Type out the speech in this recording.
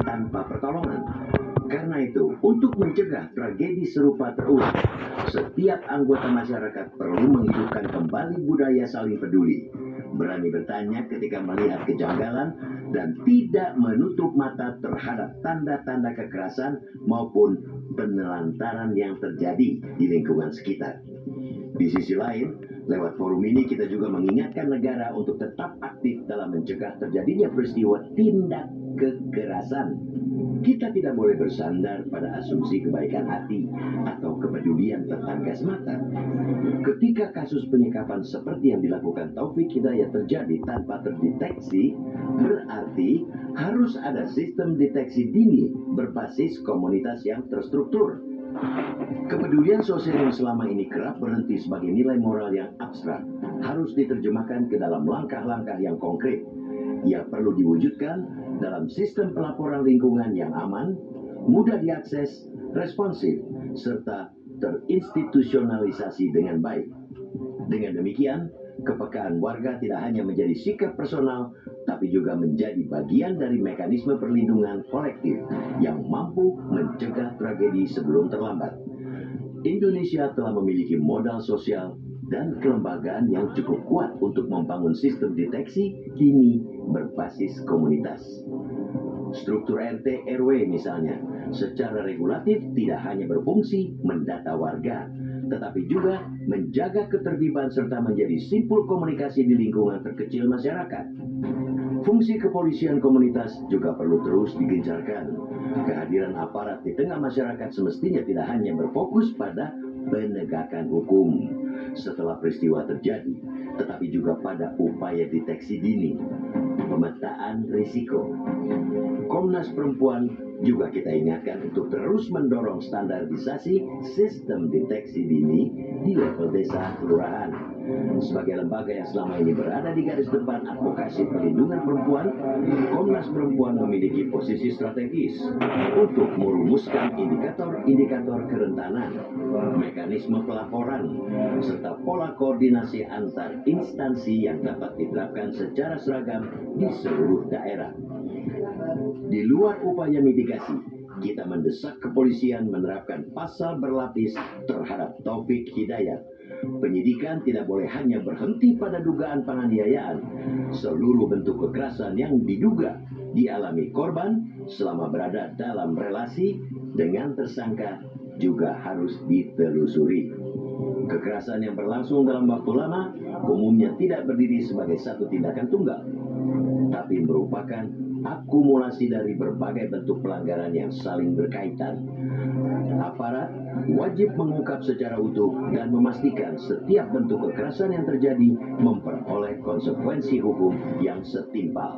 tanpa pertolongan. Karena itu, untuk mencegah tragedi serupa terulang, setiap anggota masyarakat perlu menghidupkan kembali budaya saling peduli, berani bertanya ketika melihat kejanggalan, dan tidak menutup mata terhadap tanda-tanda kekerasan maupun penelantaran yang terjadi di lingkungan sekitar. Di sisi lain, lewat forum ini kita juga mengingatkan negara untuk tetap aktif dalam mencegah terjadinya peristiwa tindak kekerasan. Kita tidak boleh bersandar pada asumsi kebaikan hati atau kepedulian tetangga semata. Ketika kasus penyekapan seperti yang dilakukan Taufik Hidayat terjadi tanpa terdeteksi, berarti harus ada sistem deteksi dini berbasis komunitas yang terstruktur. Kepedulian sosial yang selama ini kerap berhenti sebagai nilai moral yang abstrak harus diterjemahkan ke dalam langkah-langkah yang konkret. Ia perlu diwujudkan dalam sistem pelaporan lingkungan yang aman, mudah diakses, responsif, serta terinstitusionalisasi dengan baik. Dengan demikian, kepekaan warga tidak hanya menjadi sikap personal, tapi juga menjadi bagian dari mekanisme perlindungan kolektif yang mampu mencegah tragedi sebelum terlambat. Indonesia telah memiliki modal sosial dan kelembagaan yang cukup kuat untuk membangun sistem deteksi dini berbasis komunitas. Struktur RT RW misalnya, secara regulatif tidak hanya berfungsi mendata warga, tetapi juga menjaga ketertiban serta menjadi simpul komunikasi di lingkungan terkecil masyarakat. Fungsi kepolisian komunitas juga perlu terus digencarkan. Kehadiran aparat di tengah masyarakat semestinya tidak hanya berfokus pada penegakan hukum setelah peristiwa terjadi, tetapi juga pada upaya deteksi dini, pemetaan risiko. Komnas Perempuan juga kita ingatkan untuk terus mendorong standarisasi sistem deteksi dini di level desa kelurahan. Sebagai lembaga yang selama ini berada di garis depan advokasi perlindungan perempuan, Komnas Perempuan memiliki posisi strategis untuk merumuskan indikator-indikator kerentanan, mekanisme pelaporan, serta pola koordinasi antar instansi yang dapat diterapkan secara seragam di seluruh daerah. Di luar upaya mitigasi, kita mendesak kepolisian menerapkan pasal berlapis terhadap Taufik Hidayat. Penyidikan tidak boleh hanya berhenti pada dugaan penganiayaan. Seluruh bentuk kekerasan yang diduga dialami korban selama berada dalam relasi dengan tersangka juga harus ditelusuri. Kekerasan yang berlangsung dalam waktu lama umumnya tidak berdiri sebagai satu tindakan tunggal, tapi merupakan akumulasi dari berbagai bentuk pelanggaran yang saling berkaitan. Aparat wajib mengungkap secara utuh dan memastikan setiap bentuk kekerasan yang terjadi memperoleh konsekuensi hukum yang setimpal.